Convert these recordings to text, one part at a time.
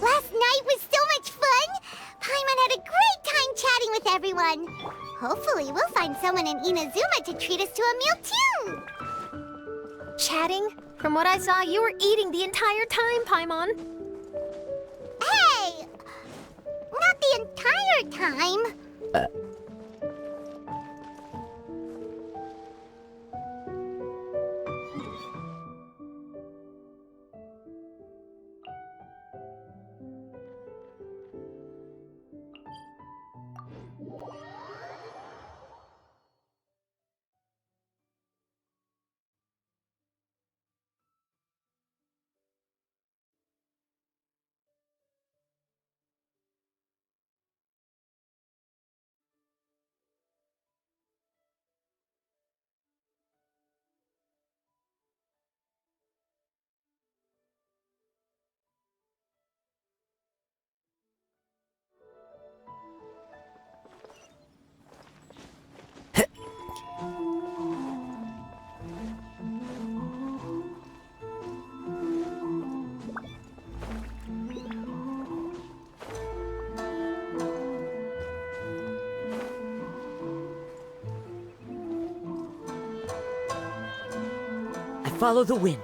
Last night was so much fun! Paimon had a great time chatting with everyone. Hopefully we'll find someone in Inazuma to treat us to a meal too! Chatting? From what I saw, you were eating the entire time, Paimon. Hey! Not the entire time. Follow the wind.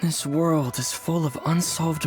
This world is full of unsolved...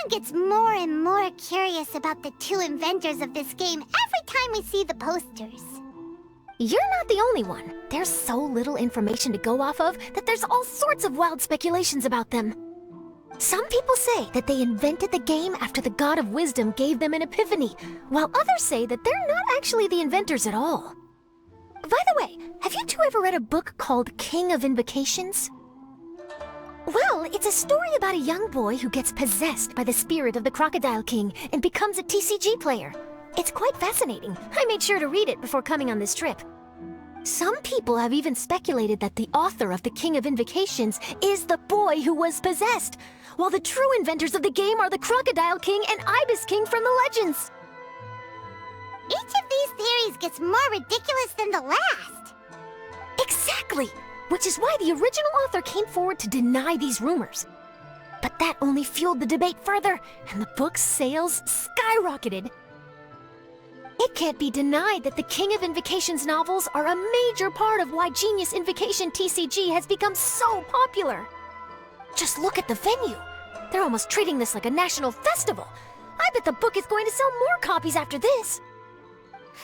Gets more and more curious about the two inventors of this game every time we see the posters. You're not the only one. There's so little information to go off of that there's all sorts of wild speculations about them. Some people say that they invented the game after the God of Wisdom gave them an epiphany, while others say that they're not actually the inventors at all. By the way, have you two ever read a book called King of Invocations? Well, it's a story about a young boy who gets possessed by the spirit of the Crocodile King and becomes a TCG player. It's quite fascinating. I made sure to read it before coming on this trip. Some people have even speculated that the author of the King of Invocations is the boy who was possessed, while the true inventors of the game are the Crocodile King and Ibis King from the legends. Each of these theories gets more ridiculous than the last. Exactly! Which is why the original author came forward to deny these rumors. But that only fueled the debate further, and the book's sales skyrocketed. It can't be denied that the King of Invocations novels are a major part of why Genius Invocation TCG has become so popular. Just look at the venue. They're almost treating this like a national festival. I bet the book is going to sell more copies after this.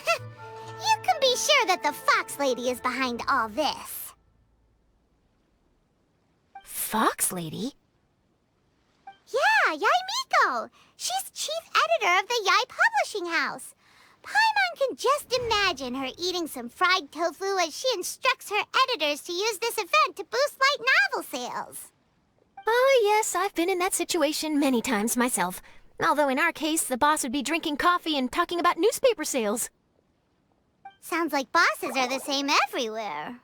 You can be sure that the Fox Lady is behind all this. Fox Lady? Yeah, Yai Miko. She's chief editor of the Yai Publishing House. Paimon can just imagine her eating some fried tofu as she instructs her editors to use this event to boost light novel sales. Oh, yes, I've been in that situation many times myself. Although in our case, the boss would be drinking coffee and talking about newspaper sales. Sounds like bosses are the same everywhere.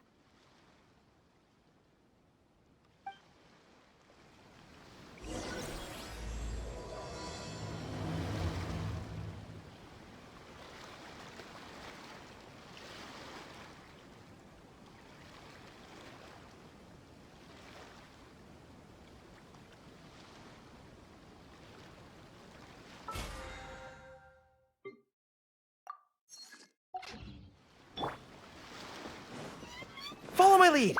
Follow my lead!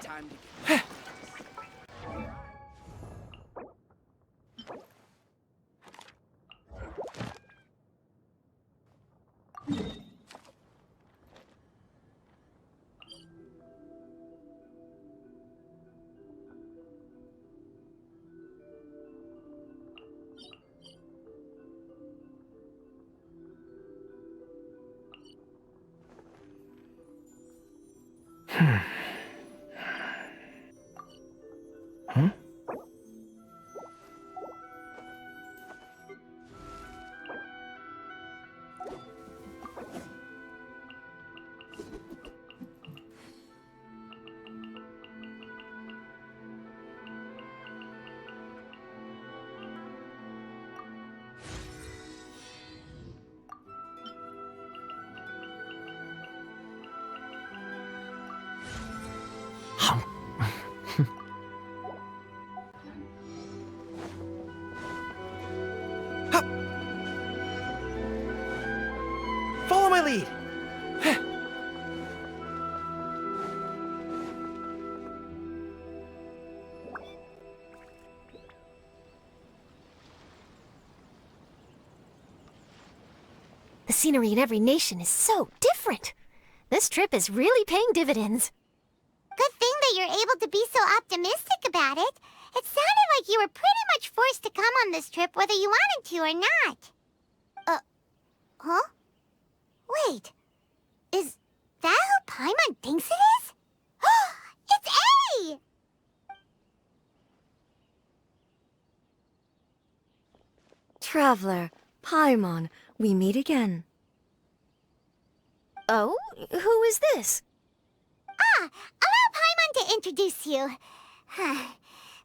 Follow my lead! The scenery in every nation is so different. This trip is really paying dividends. Good thing that you're able to be so optimistic about it. It sounded like you were pretty much forced to come on this trip whether you wanted to or not. Huh? Wait. Is that who Paimon thinks it is? It's A! Traveler, Paimon, we meet again. Oh? Who is this? Allow Paimon to introduce you.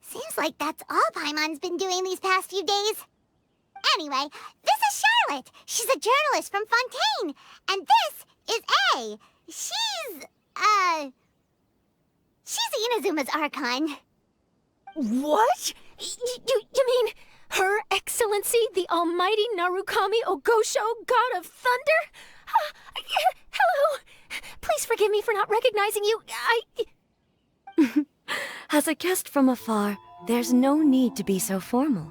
Seems like that's all Paimon's been doing these past few days. Anyway, this is Charlotte. She's a journalist from Fontaine. And this is A. She's Inazuma's Archon. What? You mean Her Excellency, the Almighty Narukami Ogosho, God of Thunder? Hello. Please forgive me for not recognizing you. As a guest from afar, there's no need to be so formal.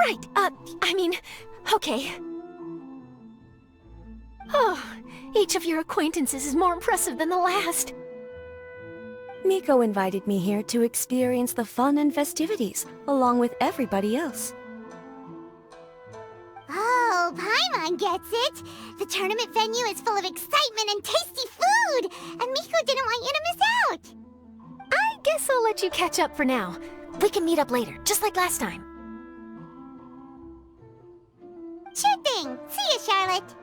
Right, okay. Oh, each of your acquaintances is more impressive than the last. Miko invited me here to experience the fun and festivities, along with everybody else. Oh, Paimon gets it. The tournament venue is full of excitement and tasty food, and Miko didn't want you to miss out. I guess I'll let you catch up for now. We can meet up later, just like last time. Sure thing. See you, Charlotte.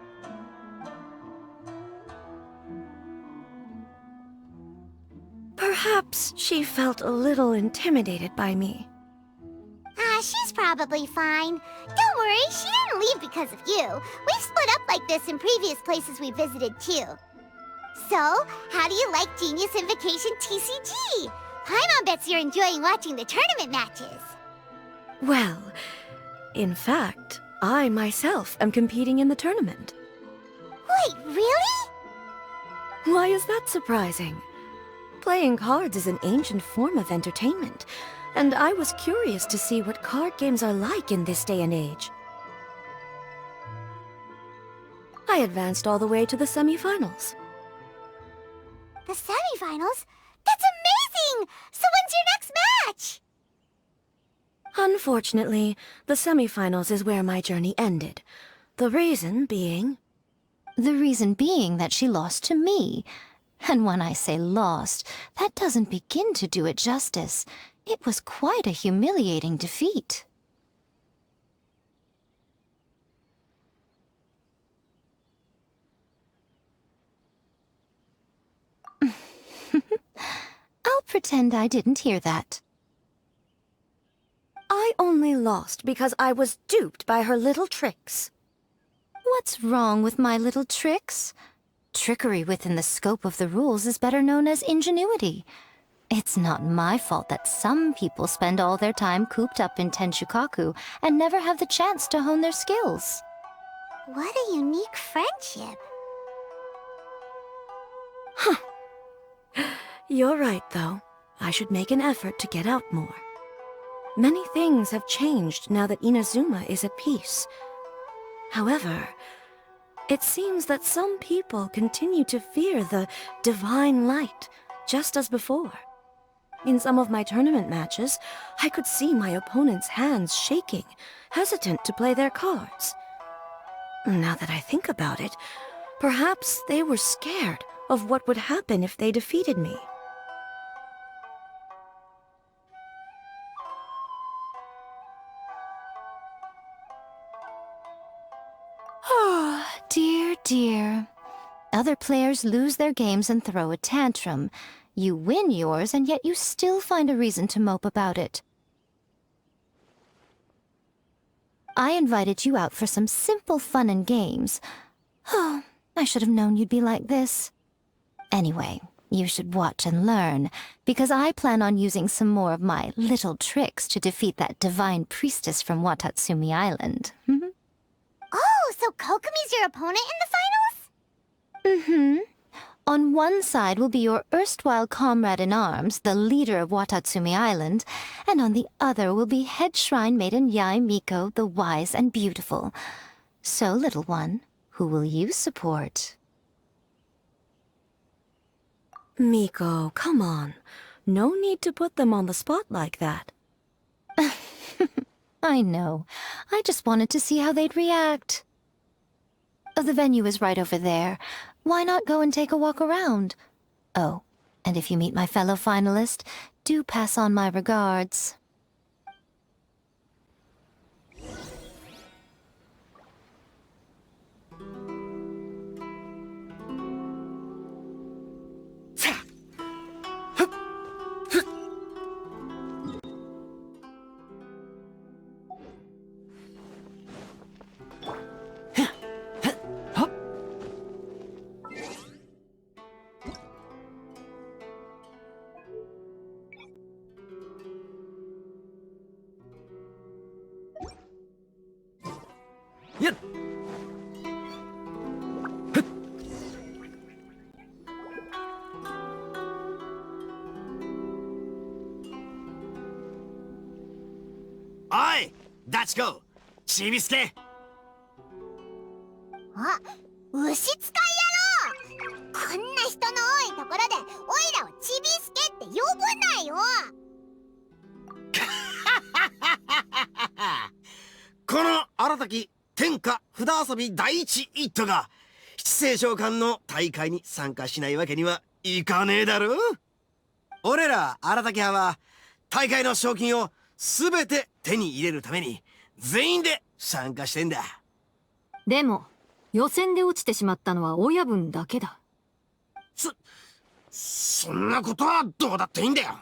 Perhaps she felt a little intimidated by me. She's probably fine. Don't worry, she didn't leave because of you. We've split up like this in previous places we visited, too. So, how do you like Genius Invocation TCG? Paimon bets you're enjoying watching the tournament matches. Well, in fact, I myself am competing in the tournament. Wow, Wait, really? Why is that surprising? Playing cards is an ancient form of entertainment, and I was curious to see what card games are like in this day and age. I advanced all the way to the semifinals. The semifinals? That's amazing! So when's your next match? Unfortunately, the semifinals is where my journey ended. The reason being... The reason being that she lost to me. And when I say lost, that doesn't begin to do it justice. It was quite a humiliating defeat. I'll pretend I didn't hear that. I only lost because I was duped by her little tricks. What's wrong with my little tricks? Trickery within the scope of the rules is better known as ingenuity. It's not my fault that some people spend all their time cooped up in Tenshukaku and never have the chance to hone their skills. What a unique friendship. You're right, though. I should make an effort to get out more. Many things have changed now that Inazuma is at peace. However, it seems that some people continue to fear the divine light, just as before. In some of my tournament matches, I could see my opponent's hands shaking, hesitant to play their cards. Now that I think about it, perhaps they were scared of what would happen if they defeated me. Dear, dear. Other players lose their games and throw a tantrum. You win yours, and yet you still find a reason to mope about it. I invited you out for some simple fun and games. Oh, I should have known you'd be like this. Anyway, you should watch and learn, because I plan on using some more of my little tricks to defeat that divine priestess from Watatsumi Island. Oh, so Kokomi's your opponent in the finals? Mm-hmm. On one side will be your erstwhile comrade in arms, the leader of Watatsumi Island, and on the other will be head shrine maiden Yae Miko, the wise and beautiful. So, little one, who will you support? Miko, come on. No need to put them on the spot like that. I know. I just wanted to see how they'd react. The venue is right over there. Why not go and take a walk around? Oh, and if you meet my fellow finalist, do pass on my regards. Yet. Oi! Let's go! ちびすけあ、牛使い野郎！こんな人の多いところで、オイラをちびすけって呼ぶなよ！この新たき天下札遊び第一一頭が七星召喚の大会に参加しないわけにはいかねえだろ。俺ら新たき派は大会の賞金を全て手に入れるために全員で参加してんだ。でも予選で落ちてしまったのは親分だけだ。そんなことはどうだっていいんだよ。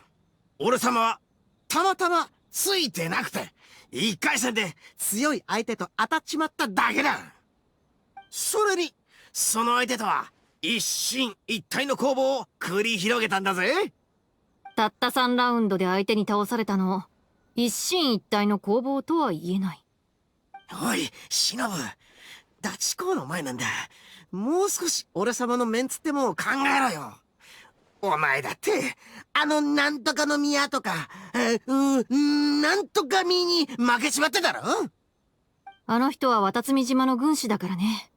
俺様はたまたまついてなくて一回戦で強い相手と当たっちまっただけだ。それにその相手とは一進一退の攻防を繰り広げたんだぜ。たった3ラウンドで相手に倒されたのを一進一退の攻防とは言えない。おい、忍、ダチ公の前なんだ。もう少し俺様のメンツってもんを考えろよ。お前だって、なんとかの宮とか、なんとか宮に負けちまってだろ。あの人は渡積島の軍師だからね。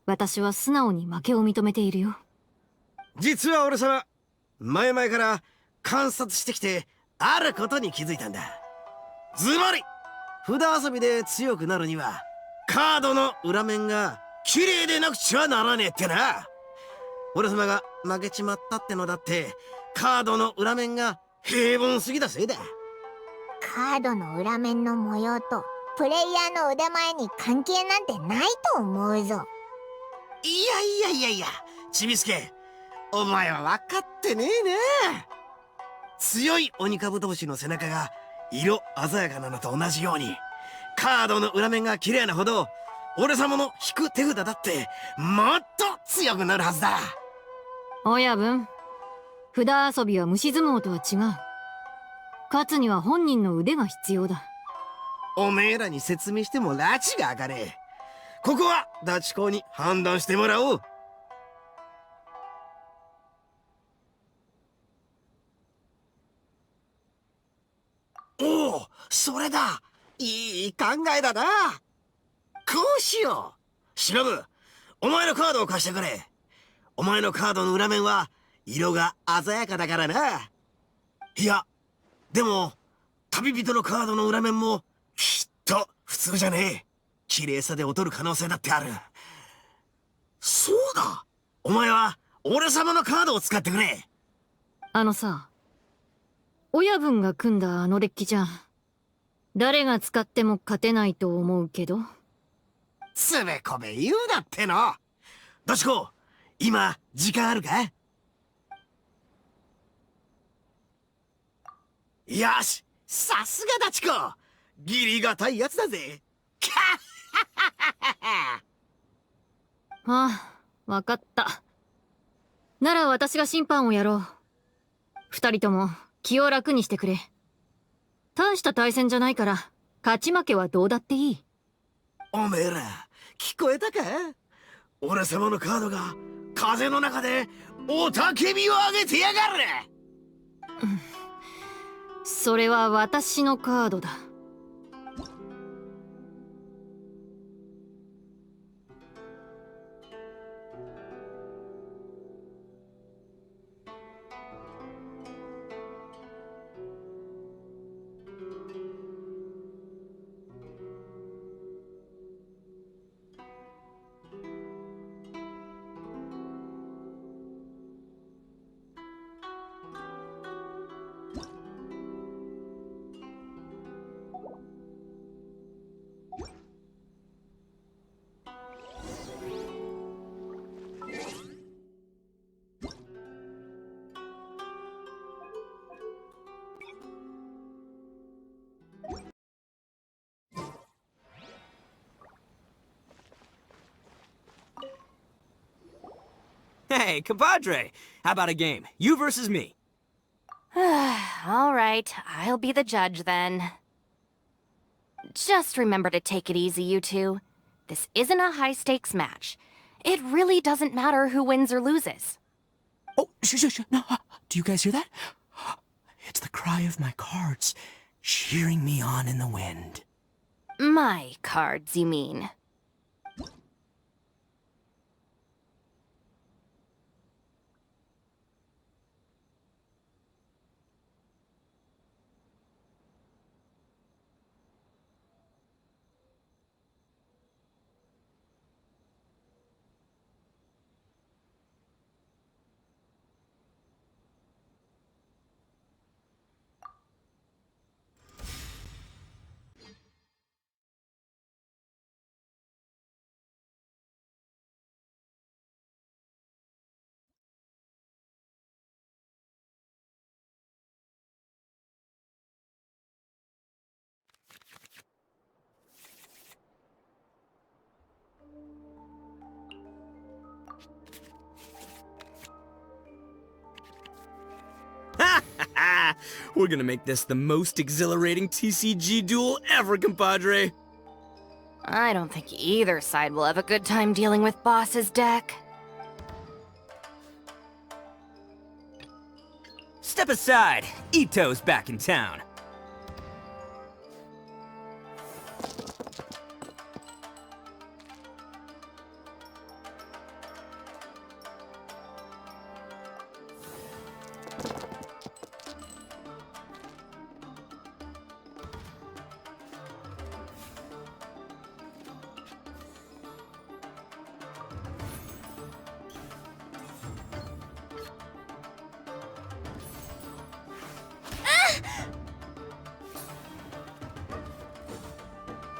私は素直に負けを認めているよ。実は俺様、前々から観察してきて、あることに気づいたんだ。ズバリ札遊びで強くなるには、カードの裏面が綺麗でなくちゃならねえってな。俺様が負けちまったってのだって、カードの裏面が平凡すぎたせいだ。カードの裏面の模様とプレイヤーの腕前に関係なんてないと思うぞ。いや、ちびすけ、お前は分かってねえね。強い鬼カブトムシの背中が色鮮やかなのと同じように、カードの裏面が綺麗なほど、俺様の引く手札だってもっと強くなるはずだ。親分、札遊びは虫相撲とは違う。勝つには本人の腕が必要だ。おめえらに説明しても拉致が開かねえ。ここはダチ公に判断してもらおう。おお、それだ。いい考えだな。こうしよう。忍、お前のカードを貸してくれ。お前のカードの裏面は色が鮮やかだからな。いや、でも旅人のカードの裏面もきっと普通じゃねえ。綺麗さで劣る可能性だってある。そうだ、お前は俺様のカードを使ってくれ。あのさ、親分が組んだあのデッキじゃ、誰が使っても勝てないと思うけど。つべこべ言うなっての。ダチコ、今時間あるか？よし、さすがダチコ、ギリがたいやつだぜ。ああ、わかった。なら私が審判をやろう。二人とも気を楽にしてくれ。大した対戦じゃないから、勝ち負けはどうだっていい。おめえら、聞こえたか？俺様のカードが風の中で雄たけびを上げてやがる。それは私のカードだ。Hey, compadre! How about a game? You versus me. All right, I'll be the judge then. Just remember to take it easy, you two. This isn't a high-stakes match. It really doesn't matter who wins or loses. Oh, shh. No, do you guys hear that? It's the cry of my cards, cheering me on in the wind. My cards, you mean? We're gonna make this the most exhilarating TCG duel ever, compadre. I don't think either side will have a good time dealing with Boss's deck. Step aside. Ito's back in town.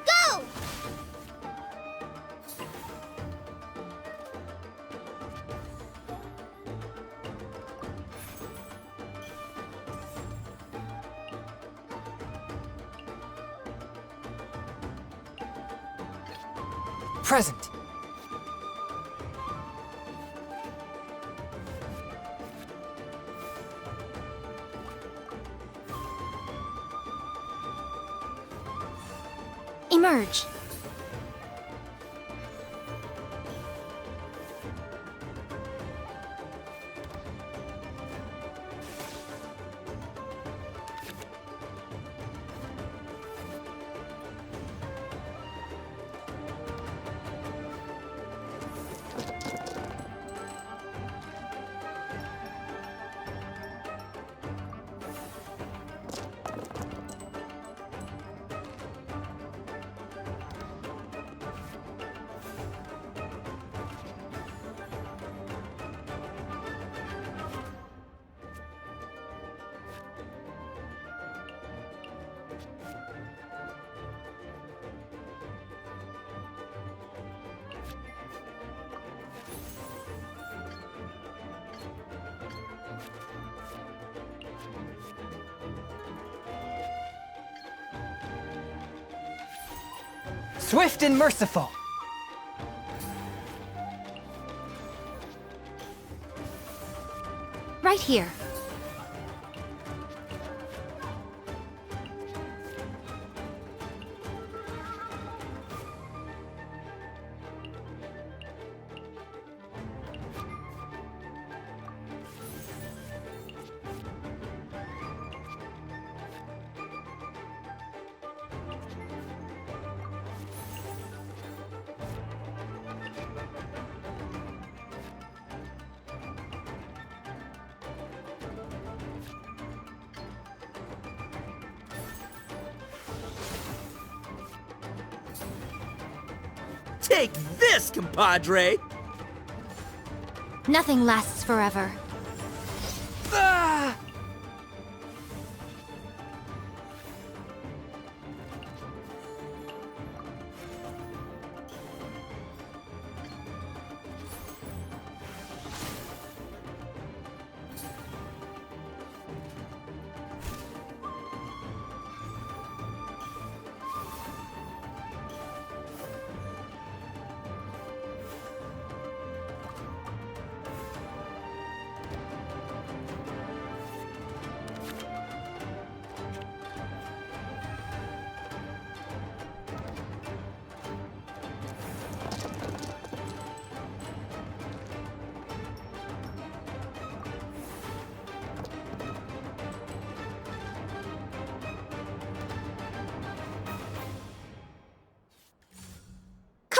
Go! Present. Emerge. Swift and merciful. Right here. Take this, compadre! Nothing lasts forever. Ah!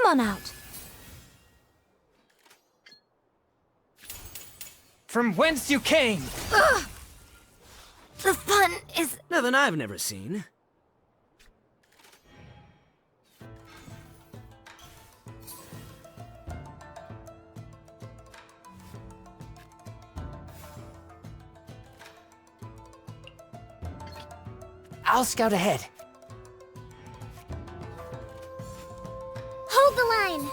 Come on out. From whence you came. The fun is... Nothing I've never seen. I'll scout ahead. Hold the line.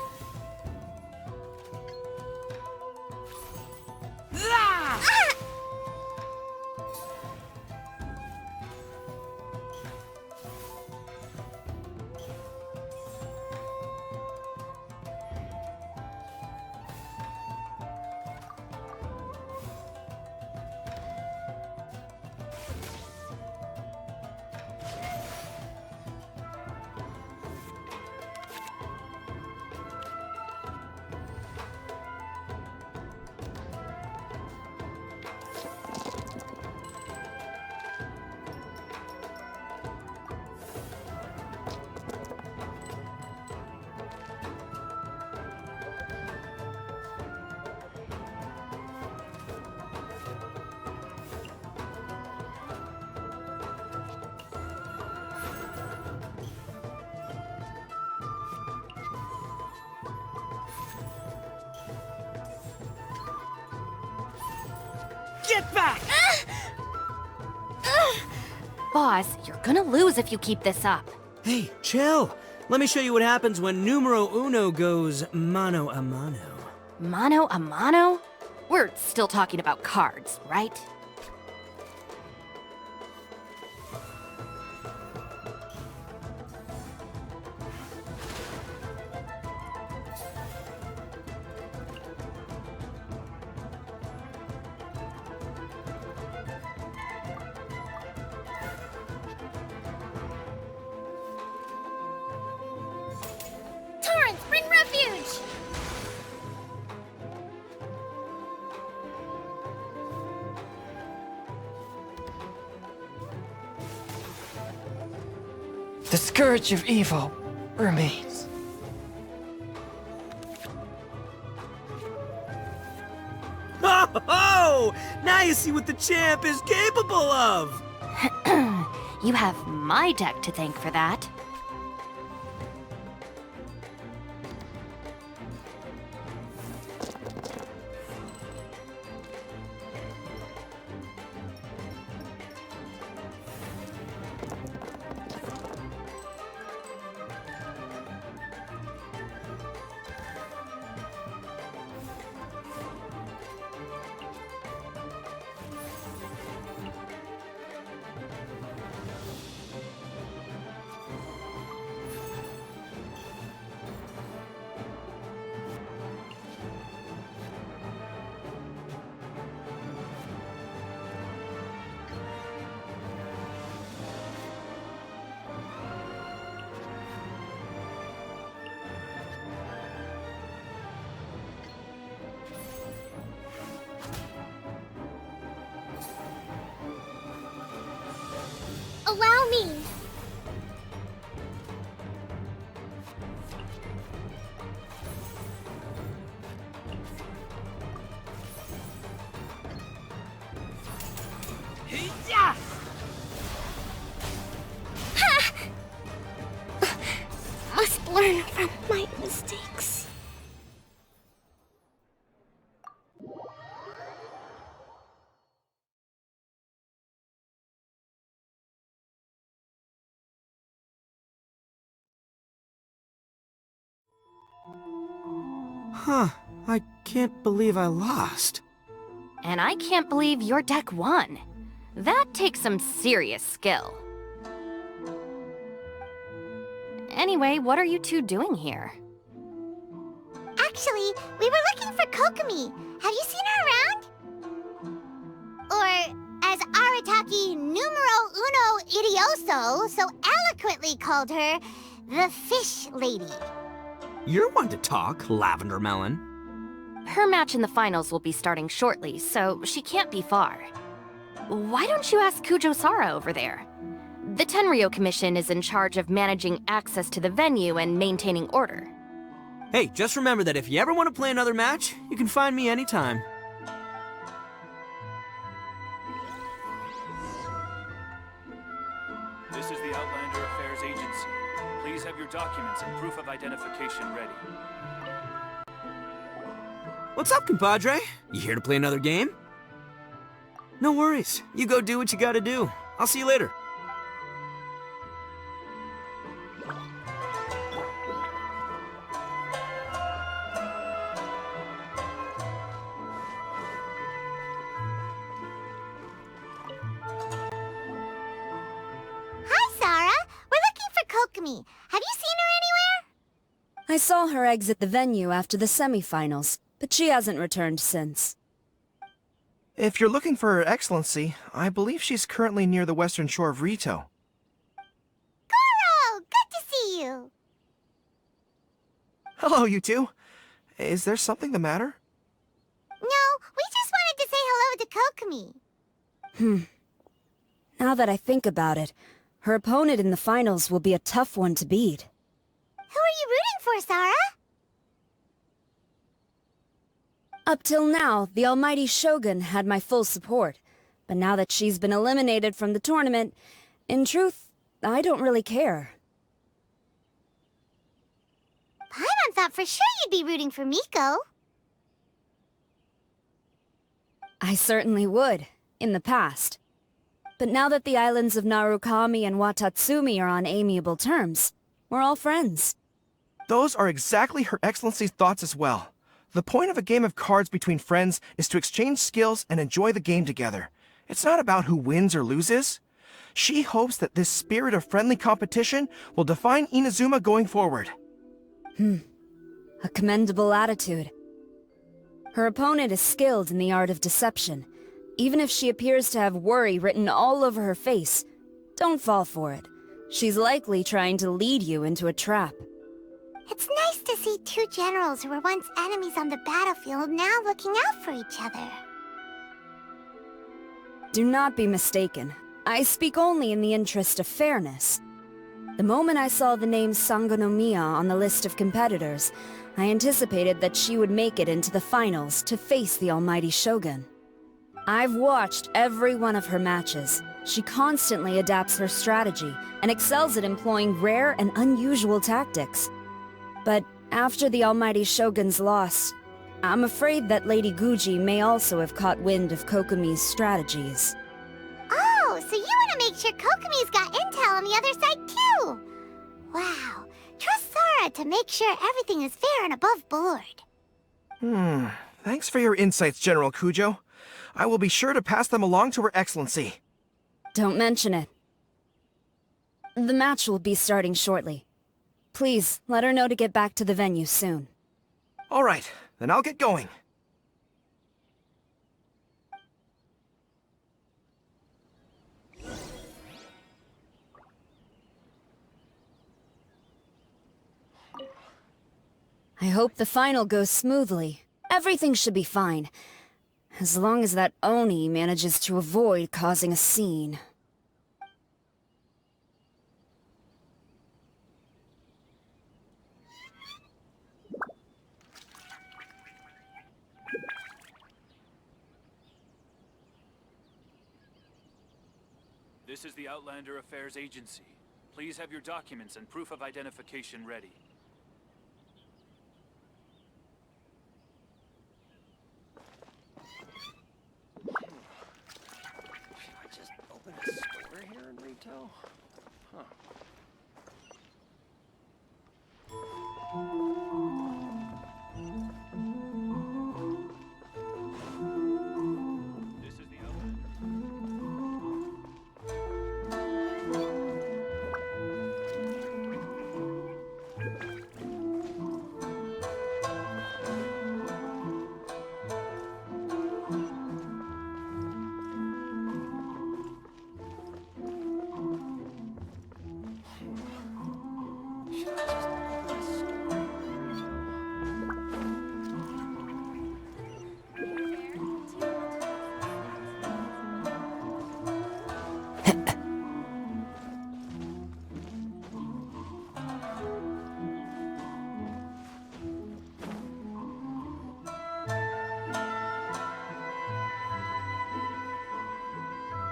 Get back! Boss, you're gonna lose if you keep this up. Hey, chill. Let me show you what happens when numero uno goes mano a mano. Mano a mano? We're still talking about cards, right? Torrance, bring refuge! The scourge of evil remains. Oh! Now you see what the champ is capable of! You have my deck to thank for that. Allow me. Must learn from my mistakes. Huh. I can't believe I lost. And I can't believe your deck won. That takes some serious skill. Anyway, what are you two doing here? Actually, we were looking for Kokomi. Have you seen her around? Or, as Arataki numero uno idioso so eloquently called her, the Fish Lady. You're one to talk, Lavender Melon. Her match in the finals will be starting shortly, so she can't be far. Why don't you ask Kujo-Sara over there? The Tenryo Commission is in charge of managing access to the venue and maintaining order. Hey, just remember that if you ever want to play another match, you can find me anytime. This is the Outlander Affairs Agency. Please have your documents and proof of identification ready. What's up, compadre? You here to play another game? No worries. You go do what you gotta do. I'll see you later. Hi, Sarah. We're looking for Kokomi. Have you seen her anywhere? I saw her exit the venue after the semifinals, but she hasn't returned since. If you're looking for Her Excellency, I believe she's currently near the western shore of Rito. Goro! Good to see you. Hello, you two. Is there something the matter? No, we just wanted to say hello to Kokomi. Now that I think about it, her opponent in the finals will be a tough one to beat. Who are you rooting for, Sarah? Up till now, the almighty Shogun had my full support. But now that she's been eliminated from the tournament, in truth, I don't really care. Paimon thought for sure you'd be rooting for Miko. I certainly would, in the past. But now that the islands of Narukami and Watatsumi are on amiable terms, we're all friends. Those are exactly Her Excellency's thoughts as well. The point of a game of cards between friends is to exchange skills and enjoy the game together. It's not about who wins or loses. She hopes that this spirit of friendly competition will define Inazuma going forward. A commendable attitude. Her opponent is skilled in the art of deception. Even if she appears to have worry written all over her face, don't fall for it. She's likely trying to lead you into a trap. It's nice to see two generals who were once enemies on the battlefield now looking out for each other. Do not be mistaken. I speak only in the interest of fairness. The moment I saw the name Sangonomiya on the list of competitors, I anticipated that she would make it into the finals to face the almighty Shogun. I've watched every one of her matches. She constantly adapts her strategy and excels at employing rare and unusual tactics. But after the almighty Shogun's loss, I'm afraid that Lady Guji may also have caught wind of Kokomi's strategies. Oh, so you want to make sure Kokomi's got intel on the other side too? Wow, trust Sora to make sure everything is fair and above board. Thanks for your insights, General Kujo. I will be sure to pass them along to Her Excellency. Don't mention it. The match will be starting shortly. Please, let her know to get back to the venue soon. All right, then I'll get going. I hope the final goes smoothly. Everything should be fine. As long as that Oni manages to avoid causing a scene. This is the Outlander Affairs Agency. Please have your documents and proof of identification ready. Should I just open a store here in retail? Huh. This is the Outlander.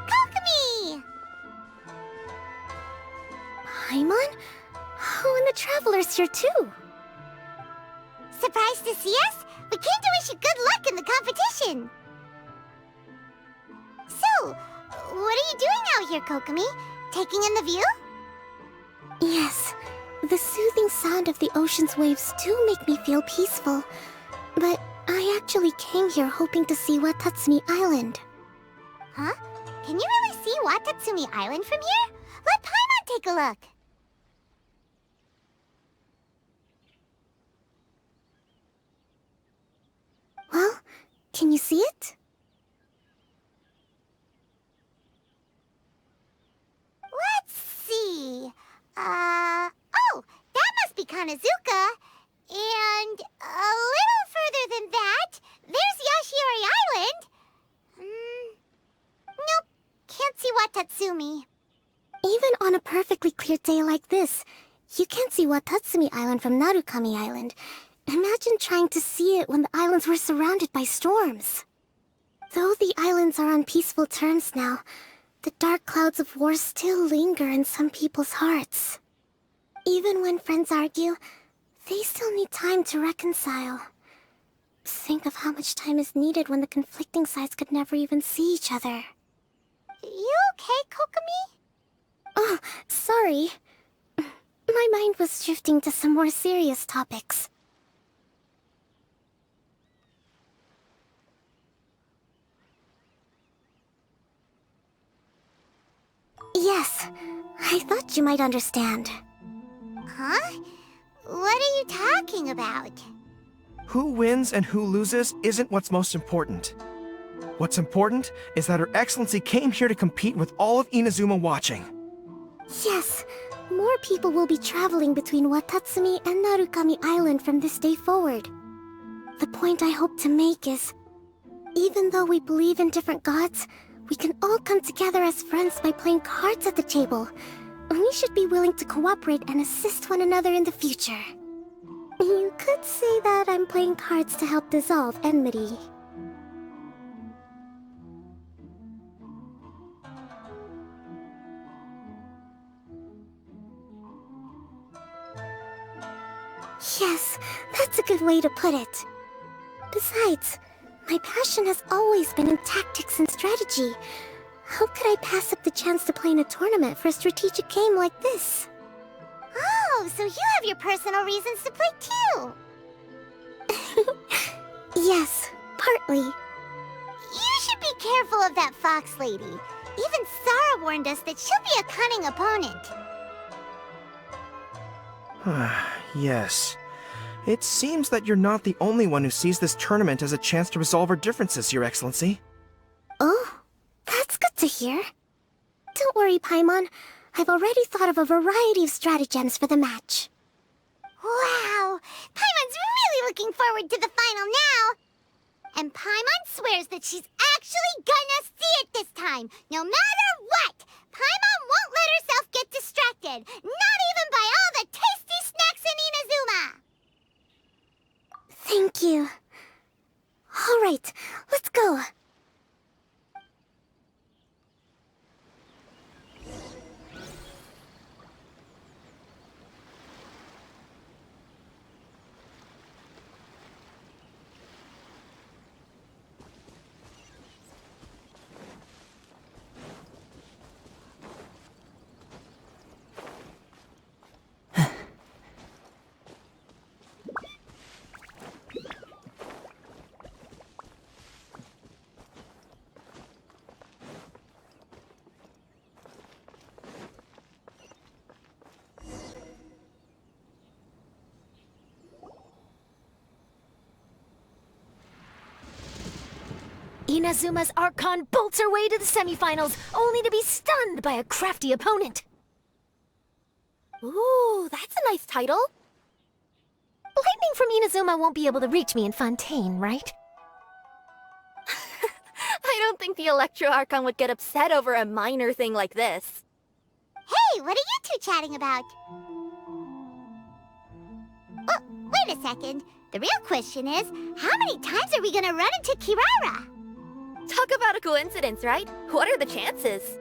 Kokomi! Paimon? Oh, and the Traveler's here too. Surprised to see us? We came to wish you good luck in the competition. So, what are you doing out here, Kokomi? Taking in the view? Yes, the soothing sound of the ocean's waves do make me feel peaceful. But I actually came here hoping to see Watatsumi Island. Huh? Can you really see Watatsumi Island from here? Let Paimon take a look. Well, can you see it? Let's see. Oh, that must be Konichiwa. And a little further than that, there's Yashiori Island. Nope, can't see Watatsumi. Even on a perfectly clear day like this, you can't see Watatsumi Island from Narukami Island. Imagine trying to see it when the islands were surrounded by storms. Though the islands are on peaceful terms now, the dark clouds of war still linger in some people's hearts. Even when friends argue, they still need time to reconcile. think of how much time is needed when the conflicting sides could never even see each other. You okay, Kokomi? Oh, sorry. My mind was shifting to some more serious topics. Yes, I thought you might understand. Huh? What are you talking about? Who wins and who loses isn't what's most important. What's important is that Her Excellency came here to compete with all of Inazuma watching. Yes, more people will be traveling between Watatsumi and Narukami Island from this day forward. The point I hope to make is, even though we believe in different gods, we can all come together as friends by playing cards at the table. We should be willing to cooperate and assist one another in the future. You could say that I'm playing cards to help dissolve enmity. Yes, that's a good way to put it. Besides, my passion has always been in tactics and strategy. How could I pass up the chance to play in a tournament for a strategic game like this? Oh, so you have your personal reasons to play too! Yes, partly. You should be careful of that fox lady. Even Sarah warned us that she'll be a cunning opponent. Yes. It seems that you're not the only one who sees this tournament as a chance to resolve our differences, Your Excellency. Oh, that's good to hear. Don't worry, Paimon. I've already thought of a variety of stratagems for the match. Wow! Paimon's really looking forward to the final now! And Paimon swears that she's actually gonna see it this time, no matter what! Paimon won't let herself get distracted, not even by all the tasty snacks in Inazuma! Thank you. Alright, let's go. Inazuma's Archon bolts her way to the semifinals, only to be stunned by a crafty opponent. Ooh, that's a nice title. Lightning from Inazuma won't be able to reach me in Fontaine, right? I don't think the Electro Archon would get upset over a minor thing like this. Hey, what are you two chatting about? Oh, wait a second. The real question is, how many times are we gonna run into Kirara? Talk about a coincidence, right? What are the chances?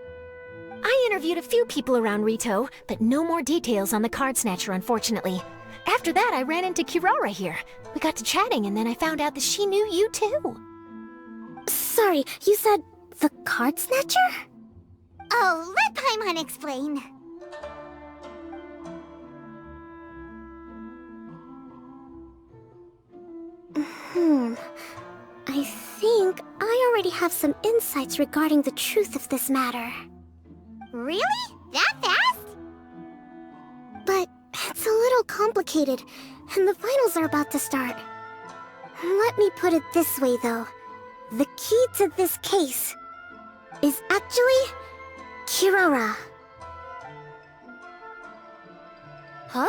I interviewed a few people around Rito, but no more details on the card snatcher, unfortunately. After that, I ran into Kirara here. We got to chatting, and then I found out that she knew you too. Sorry, you said the card snatcher? Oh, let Paimon explain. I think I already have some insights regarding the truth of this matter. Really? That fast? But it's a little complicated, and the finals are about to start. Let me put it this way, though. The key to this case is actually Kirara. Huh?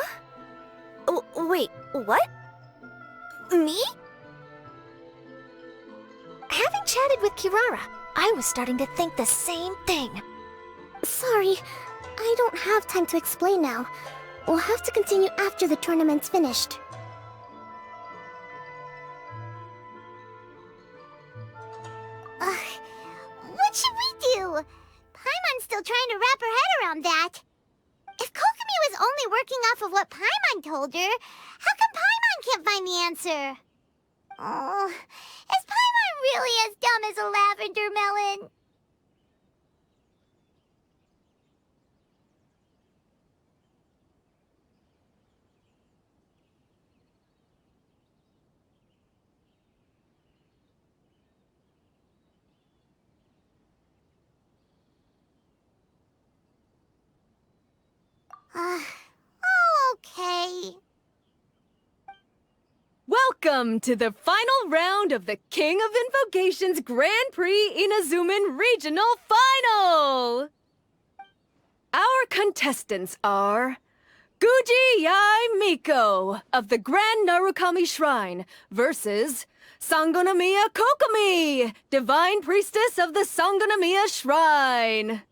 Wait, what? Me? Having chatted with Kirara, I was starting to think the same thing. Sorry, I don't have time to explain now. We'll have to continue after the tournament's finished. What should we do? Paimon's still trying to wrap her head around that. If Kokomi was only working off of what Paimon told her, how come Paimon can't find the answer? Oh, is Paimon really as dumb as a lavender melon? Oh, okay. Welcome to the final round of the King of Invocations Grand Prix Inazuman Regional Final! Our contestants are Guji Yai Miko of the Grand Narukami Shrine versus Sangonomiya Kokomi, Divine Priestess of the Sangonomiya Shrine.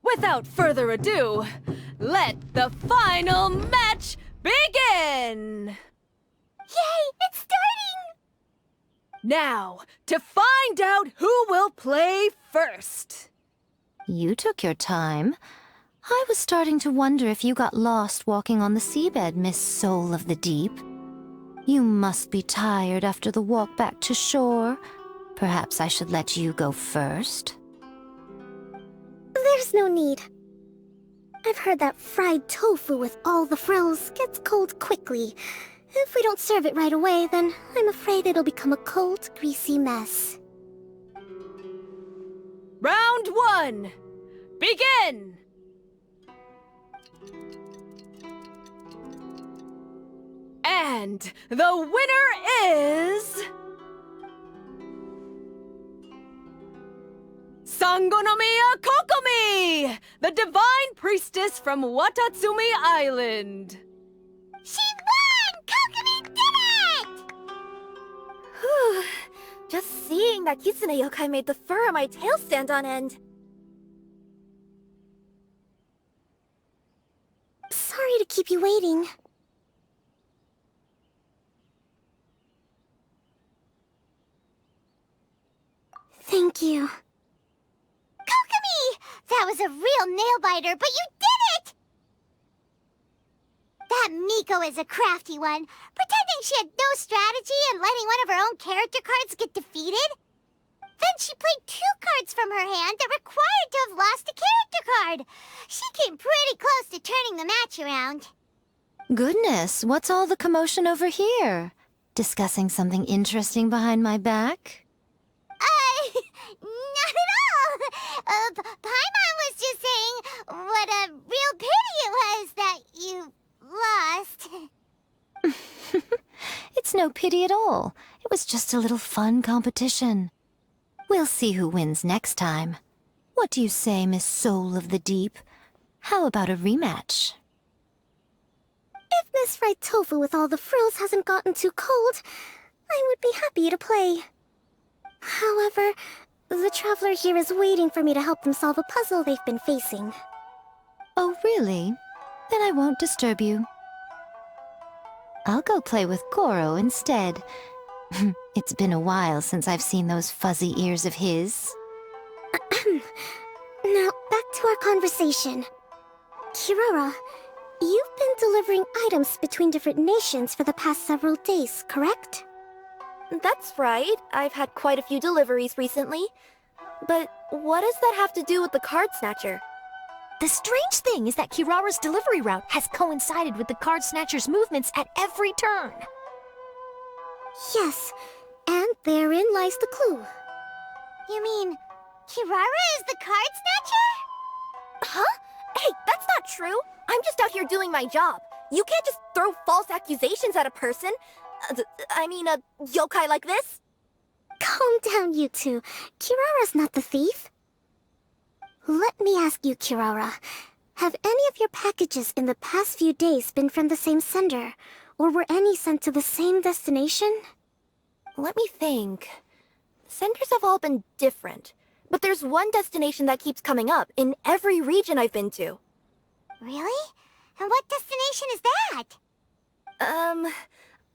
Without further ado, let the final match begin! Yay, it's starting! Now, to find out who will play first. You took your time. I was starting to wonder if you got lost walking on the seabed, Miss Soul of the Deep. You must be tired after the walk back to shore. Perhaps I should let you go first. There's no need. I've heard that fried tofu with all the frills gets cold quickly. If we don't serve it right away, then I'm afraid it'll become a cold, greasy mess. Round 1, begin! And the winner is... Sangonomiya Kokomi, the Divine Priestess from Watatsumi Island. She won! Kokomi did it! Whew. Just seeing that Kitsune yokai made the fur on my tail stand on end. Sorry to keep you waiting. Thank you. Kokomi! That was a real nail-biter, but you did it! That Miko is a crafty one, pretending she had no strategy and letting one of her own character cards get defeated. Then she played 2 cards from her hand that required to have lost a character card. She came pretty close to turning the match around. Goodness, what's all the commotion over here? Discussing something interesting behind my back? Not at all. Paimon was just saying what a real pity it was that you lost. It's no pity at all. It was just a little fun competition. We'll see who wins next time. What do you say, Miss Soul of the Deep? How about a rematch? If Miss Fried Tofu with all the frills hasn't gotten too cold, I would be happy to play. However, the traveler here is waiting for me to help them solve a puzzle they've been facing. Oh, really? Then I won't disturb you. I'll go play with Goro instead. It's been a while since I've seen those fuzzy ears of his. Now, back to our conversation. Kirara, you've been delivering items between different nations for the past several days, correct? That's right. I've had quite a few deliveries recently. But what does that have to do with the card snatcher? The strange thing is that Kirara's delivery route has coincided with the card snatcher's movements at every turn. Yes, and therein lies the clue. You mean, Kirara is the card snatcher? Huh? Hey, that's not true. I'm just out here doing my job. You can't just throw false accusations at a person. I mean, a yokai like this? Calm down, you two. Kirara's not the thief. Let me ask you, Kirara. Have any of your packages in the past few days been from the same sender? Or were any sent to the same destination? Let me think. Senders have all been different. But there's one destination that keeps coming up in every region I've been to. Really? And what destination is that?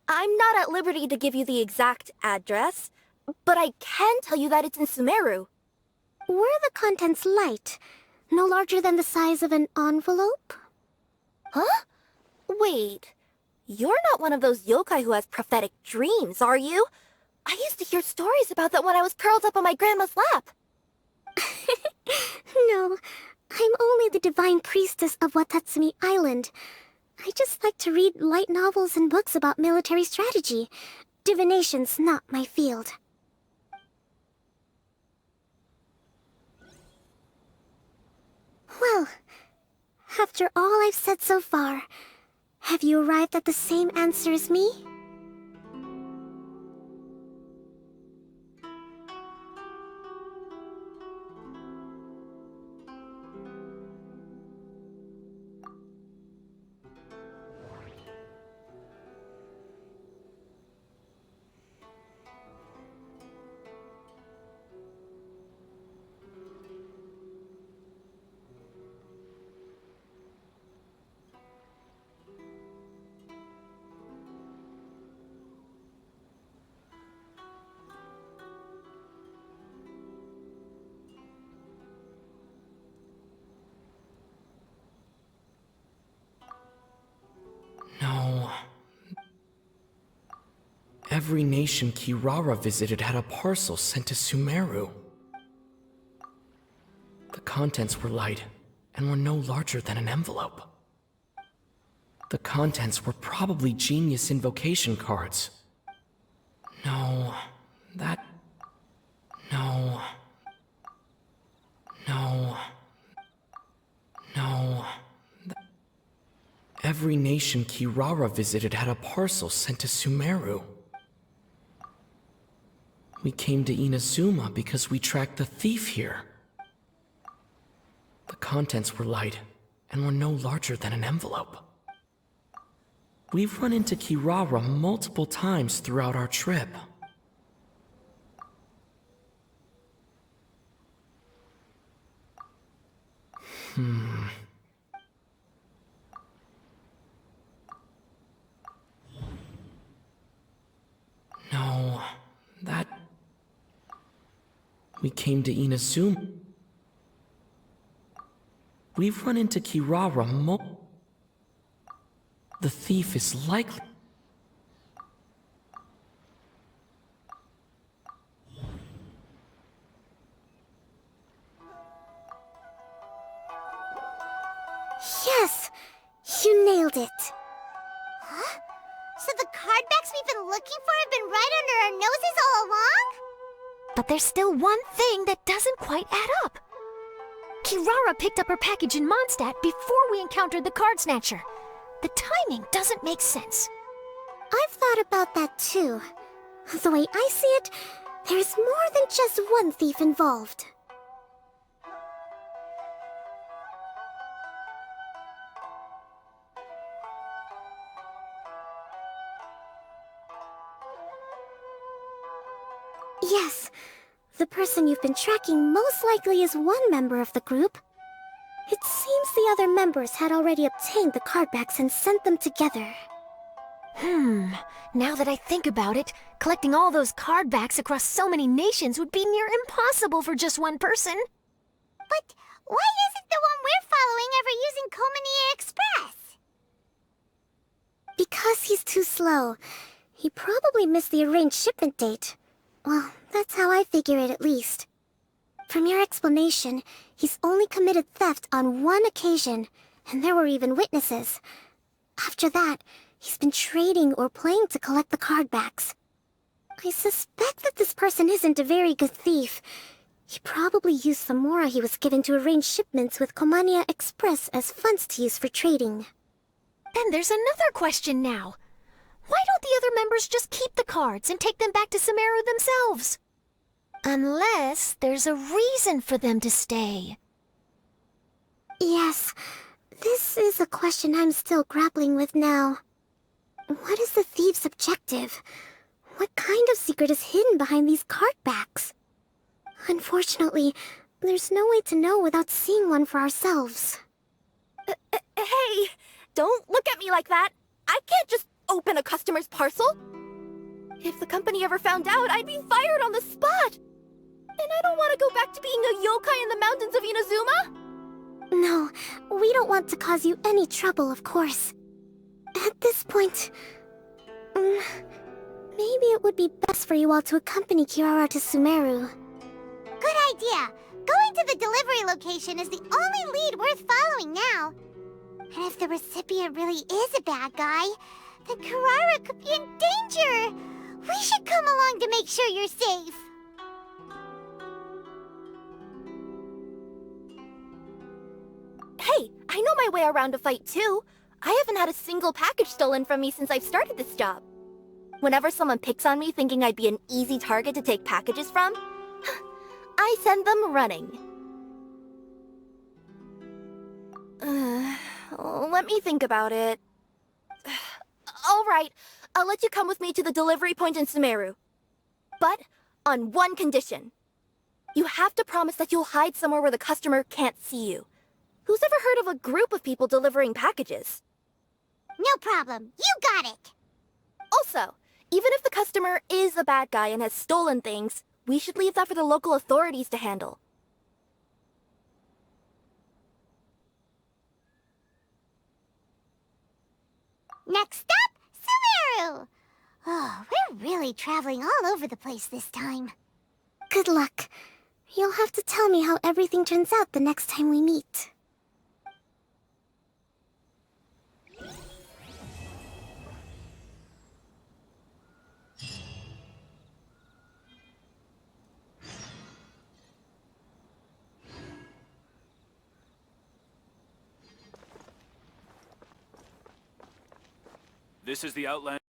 I'm not at liberty to give you the exact address, but I can tell you that it's in Sumeru. Were the contents light? No larger than the size of an envelope? Huh? Wait, you're not one of those yokai who has prophetic dreams, are you? I used to hear stories about that when I was curled up on my grandma's lap. No, I'm only the divine priestess of Watatsumi Island. I just like to read light novels and books about military strategy. Divination's not my field. Well, after all I've said so far, have you arrived at the same answer as me? No. Every nation Kirara visited had a parcel sent to Sumeru. The contents were light and were no larger than an envelope. The contents were probably genius invocation cards. No, that... No. No. No. Every nation Kirara visited had a parcel sent to Sumeru. We came to Inazuma because we tracked the thief here. The contents were light and were no larger than an envelope. We've run into Kirara multiple times throughout our trip. No, that... We came to Inazuma. We've run into Kirara The thief is likely... Yes! You nailed it! Huh? So the cardbacks we've been looking for have been right under our noses all along? But there's still one thing that doesn't quite add up. Kirara picked up her package in Mondstadt before we encountered the card snatcher. The timing doesn't make sense. I've thought about that too. The way I see it, there's more than just one thief involved. Yes, the person you've been tracking most likely is one member of the group. It seems the other members had already obtained the cardbacks and sent them together. Now that I think about it, collecting all those cardbacks across so many nations would be near impossible for just one person. But why isn't the one we're following ever using Komania Express? Because he's too slow. He probably missed the arranged shipment date. Well, that's how I figure it at least. From your explanation, he's only committed theft on one occasion, and there were even witnesses. After that, he's been trading or playing to collect the cardbacks. I suspect that this person isn't a very good thief. He probably used the mora he was given to arrange shipments with Komania Express as funds to use for trading. Then there's another question now. Why don't the other members just keep the cards and take them back to Sumeru themselves? Unless there's a reason for them to stay. Yes, this is a question I'm still grappling with now. What is the thief's objective? What kind of secret is hidden behind these cardbacks? Unfortunately, there's no way to know without seeing one for ourselves. Hey, don't look at me like that. I can't just open a customer's parcel. If the company ever found out, I'd be fired on the spot. And I don't want to go back to being a yokai in the mountains of Inazuma. No, we don't want to cause you any trouble, of course. At this point... maybe it would be best for you all to accompany Kirara to Sumeru. Good idea. Going to the delivery location is the only lead worth following now. And if the recipient really is a bad guy, then Kirara could be in danger. We should come along to make sure you're safe. Hey, I know my way around a fight too. I haven't had a single package stolen from me since I've started this job. Whenever someone picks on me thinking I'd be an easy target to take packages from, I send them running. Let me think about it. Alright, I'll let you come with me to the delivery point in Sumeru. But on one condition. You have to promise that you'll hide somewhere where the customer can't see you. Who's ever heard of a group of people delivering packages? No problem. You got it. Also, even if the customer is a bad guy and has stolen things, we should leave that for the local authorities to handle. Next up, Sumeru! Oh, we're really traveling all over the place this time. Good luck. You'll have to tell me how everything turns out the next time we meet. This is the Outland.